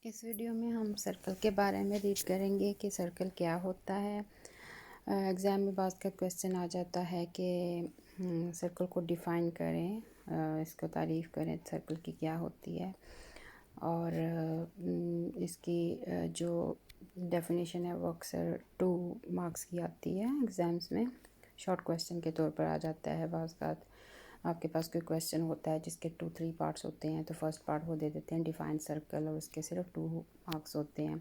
इस वीडियो में हम सर्कल के बारे में रीड करेंगे कि सर्कल क्या होता है। एग्ज़ाम में बात का क्वेश्चन आ जाता है कि सर्कल को डिफ़ाइन करें, इसको तारीफ़ करें सर्कल की क्या होती है और इसकी जो डेफिनेशन है वो अक्सर 2 मार्क्स की आती है एग्ज़ाम्स में, शॉर्ट क्वेश्चन के तौर पर आ जाता है। बाज़ आपके पास कोई क्वेश्चन होता है जिसके 2-3 पार्ट्स होते हैं, तो फर्स्ट पार्ट वो दे देते हैं डिफाइन सर्कल और उसके सिर्फ 2 मार्क्स होते हैं।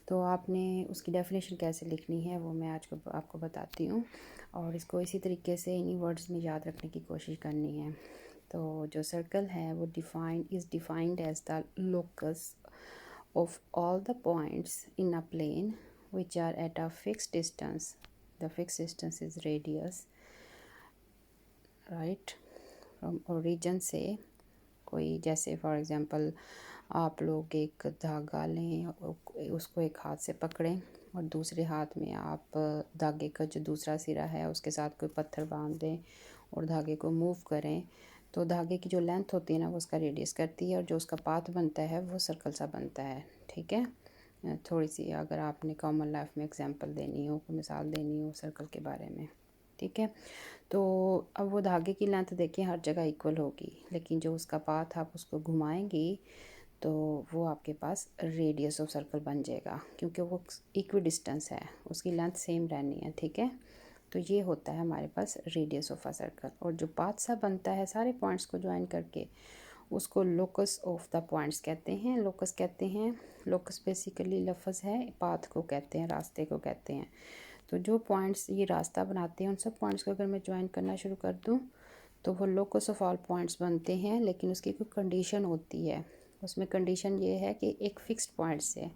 तो आपने उसकी डेफिनेशन कैसे लिखनी है वो मैं आज को आपको बताती हूँ और इसको इसी तरीके से इन्हीं वर्ड्स में याद रखने की कोशिश करनी है। तो जो सर्कल है वो defined as the locus of all the points in a plane which are at a fixed distance. The fixed distance is radius, right, from origin से। कोई जैसे फॉर एग्ज़ाम्पल आप लोग एक धागा लें, उसको एक हाथ से पकड़ें और दूसरे हाथ में आप धागे का जो दूसरा सिरा है उसके साथ कोई पत्थर बांध दें और धागे को मूव करें, तो धागे की जो लेंथ होती है ना वो उसका रेडियस करती है और जो उसका पाथ बनता है वो सर्कल सा बनता है। ठीक है, थोड़ी सी अगर आपने कॉमन लाइफ में एग्जांपल देनी हो, कोई मिसाल देनी हो सर्कल के बारे में, ठीक है। तो अब वो धागे की लेंथ देखिए हर जगह इक्वल होगी, लेकिन जो उसका पाथ आप उसको घुमाएंगी तो वो आपके पास रेडियस ऑफ सर्कल बन जाएगा, क्योंकि वो इक्वी डिस्टेंस है, उसकी लेंथ सेम रहनी है। ठीक है, तो ये होता है हमारे पास रेडियस ऑफ अ सर्कल। और जो पाथ सा बनता है सारे पॉइंट्स को ज्वाइन करके, उसको लोकस ऑफ द पॉइंट्स कहते हैं। लोकस कहते हैं, लोकस बेसिकली लफ्ज़ है, पाथ को कहते हैं, रास्ते को कहते हैं। तो जो पॉइंट्स ये रास्ता बनाते हैं उन सब पॉइंट्स को अगर मैं ज्वाइन करना शुरू कर दूँ तो वो लोकस ऑफ ऑल पॉइंट्स बनते हैं। लेकिन उसकी कोई कंडीशन होती है, उसमें कंडीशन ये है कि एक फ़िक्स्ड पॉइंट से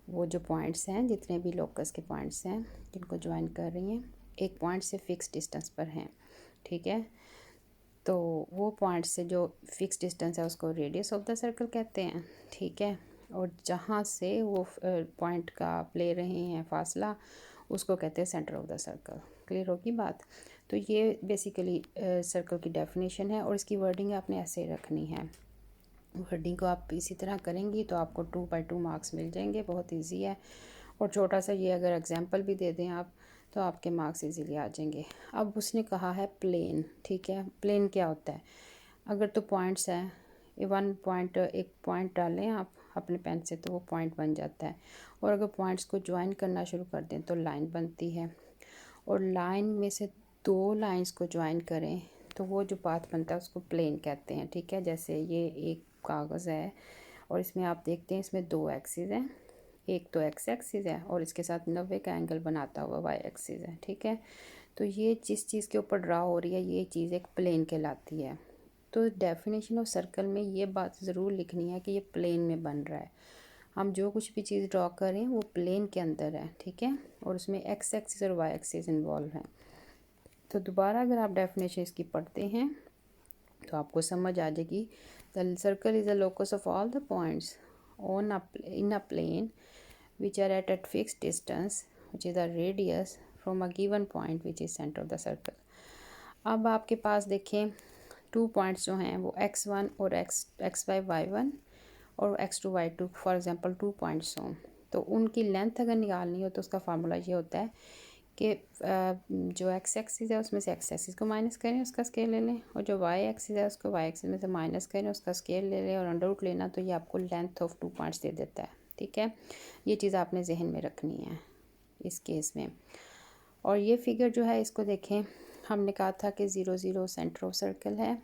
वो जो पॉइंट्स हैं, जितने भी लोकस के पॉइंट्स हैं जिनको ज्वाइन कर रही हैं, एक पॉइंट से फ़िक्स डिस्टेंस पर हैं। ठीक है, तो वो पॉइंट से जो फिक्स डिस्टेंस है उसको रेडियस ऑफ द सर्कल कहते हैं। ठीक है, और जहाँ से वो पॉइंट का आप ले रहे हैं फासला उसको कहते हैं centre of the circle. Clear होगी बात? तो ये बेसिकली सर्कल की डेफिनेशन है और इसकी वर्डिंग आपने ऐसे रखनी है। वर्डिंग को आप इसी तरह करेंगी तो आपको 2/2 मार्क्स मिल जाएंगे, बहुत ईजी है। और छोटा सा ये अगर एग्जांपल भी दे दें आप तो आपके मार्क्स इजीली आ जाएंगे। अब उसने कहा है प्लेन। ठीक है, प्लेन क्या होता है? अगर तो पॉइंट्स हैं, एक पॉइंट डालें आप अपने पेन से तो वो पॉइंट बन जाता है, और अगर पॉइंट्स को ज्वाइन करना शुरू कर दें तो लाइन बनती है, और लाइन में से 2 लाइंस को ज्वाइन करें तो वो जो पाथ बनता है उसको प्लेन कहते हैं। ठीक है, जैसे ये एक कागज़ है और इसमें आप देखते हैं इसमें 2 एक्सिस हैं, एक तो एक्स एक्सिस है और इसके साथ 90 का एंगल बनाता हुआ वाई एक्सिस है। ठीक है, तो ये जिस चीज़ के ऊपर ड्रा हो रही है ये चीज़ एक प्लेन कहलाती है। तो डेफिनेशन ऑफ सर्कल में ये बात ज़रूर लिखनी है कि ये प्लेन में बन रहा है। हम जो कुछ भी चीज़ ड्रॉ करें वो प्लेन के अंदर है। ठीक है, और उसमें एक्स एक्सिस और वाई एक्सिस इन्वॉल्व है। तो दोबारा अगर आप डेफिनेशन इसकी पढ़ते हैं तो आपको समझ आ जाएगी। The circle is the locus of all the points on in a plane which are at fixed distance, which is the radius from a given point which is center of the circle. अब आपके पास देखें 2 points जो हैं वो x1 और x5 y1 और x2 y2 for example 2 points हों, तो उनकी लेंथ अगर निकालनी हो तो उसका फार्मूला ये होता है कि जो एक्स एक्सिस है उसमें से एक्स एक्सिस को माइनस करें, उसका स्केल ले लें, और जो वाई एक्सिस है उसको वाई एक्सिस में से माइनस करें, उसका स्केल ले लें और अंडर रूट लेना, तो ये आपको लेंथ ऑफ 2 पॉइंट्स दे देता है। ठीक है, ये चीज़ आपने जहन में रखनी है इस केस में। और ये फिगर जो है इसको देखें, हमने कहा था कि 0 0 सेंटर ऑफ सर्कल है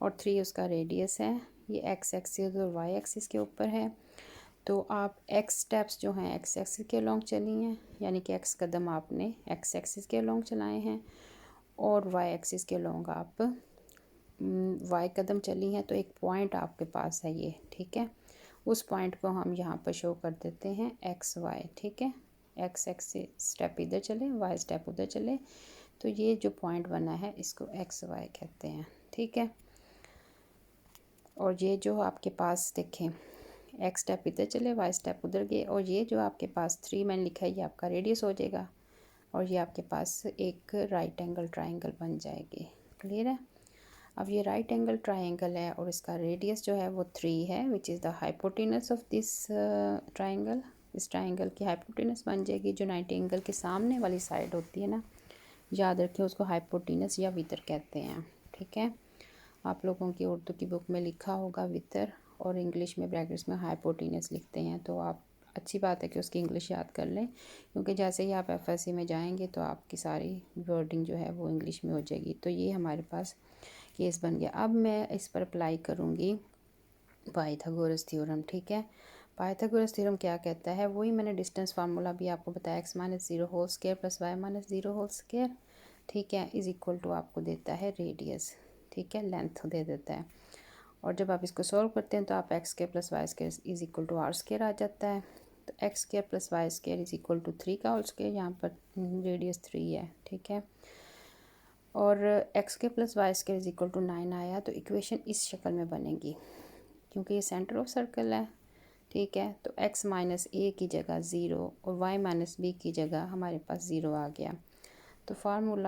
और 3 उसका रेडियस है। ये एक्स एक्सिस और वाई एक्सिस के ऊपर है। तो आप एक्स स्टेप्स जो हैं एक्स एक्सिस के अलोंग चली हैं, यानी कि एक्स कदम आपने एक्स एक्सिस के अलोंग चलाए हैं, और वाई एक्सिस के अलोंग आप वाई कदम चली हैं। तो एक पॉइंट आपके पास है ये। ठीक है, उस पॉइंट को हम यहाँ पर शो कर देते हैं एक्स वाई। ठीक है, एक्स एक्सिस स्टेप इधर चले, वाई स्टेप उधर चले, तो ये जो पॉइंट बना है इसको एक्स वाई कहते हैं। ठीक है, और ये जो आपके पास देखें एक्स स्टेप इधर चले, वाई स्टेप उधर गए, और ये जो आपके पास 3 मैंने लिखा है ये आपका रेडियस हो जाएगा और ये आपके पास एक राइट एंगल ट्राइंगल बन जाएगी। क्लियर है? अब ये राइट एंगल ट्राइंगल है और इसका रेडियस जो है वो 3 है, which is the hypotenuse of this triangle. इस ट्राइंगल की हाइपोटेनस बन जाएगी, जो 90 एंगल के सामने वाली साइड होती है ना, याद रखें उसको हाइपोटेनस या वितर कहते हैं। ठीक है, आप लोगों की उर्दू की बुक में लिखा होगा वितर, और इंग्लिश में ब्रैकेट्स में हाइपोटेनस लिखते हैं। तो आप, अच्छी बात है कि उसकी इंग्लिश याद कर लें, क्योंकि जैसे ही आप एफएससी में जाएंगे तो आपकी सारी वर्डिंग जो है वो इंग्लिश में हो जाएगी। तो ये हमारे पास केस बन गया। अब मैं इस पर अप्लाई करूँगी पाइथागोरस थ्योरम। ठीक है, पाइथागोरस थ्योरम क्या कहता है, वही मैंने डिस्टेंस फार्मूला भी आपको बताया, x minus 0 whole square plus y minus 0 whole square, ठीक है, इज़ इक्वल टू आपको देता है रेडियस, ठीक है, लेंथ दे देता है। और जब आप इसको सॉल्व करते हैं तो आप x square plus y square is equal to r square आ जाता है। तो x square plus y square is equal to 3 का होल स्केयर, यहाँ पर रेडियस 3 है। ठीक है, और एक्स के plus y square is equal to 9 आया, तो इक्वेशन इस शक्ल में बनेगी, क्योंकि ये सेंटर ऑफ सर्कल है। ठीक है, तो x माइनस ए की जगह 0 और y माइनस बी की जगह हमारे पास 0 आ गया। तो फार्मूला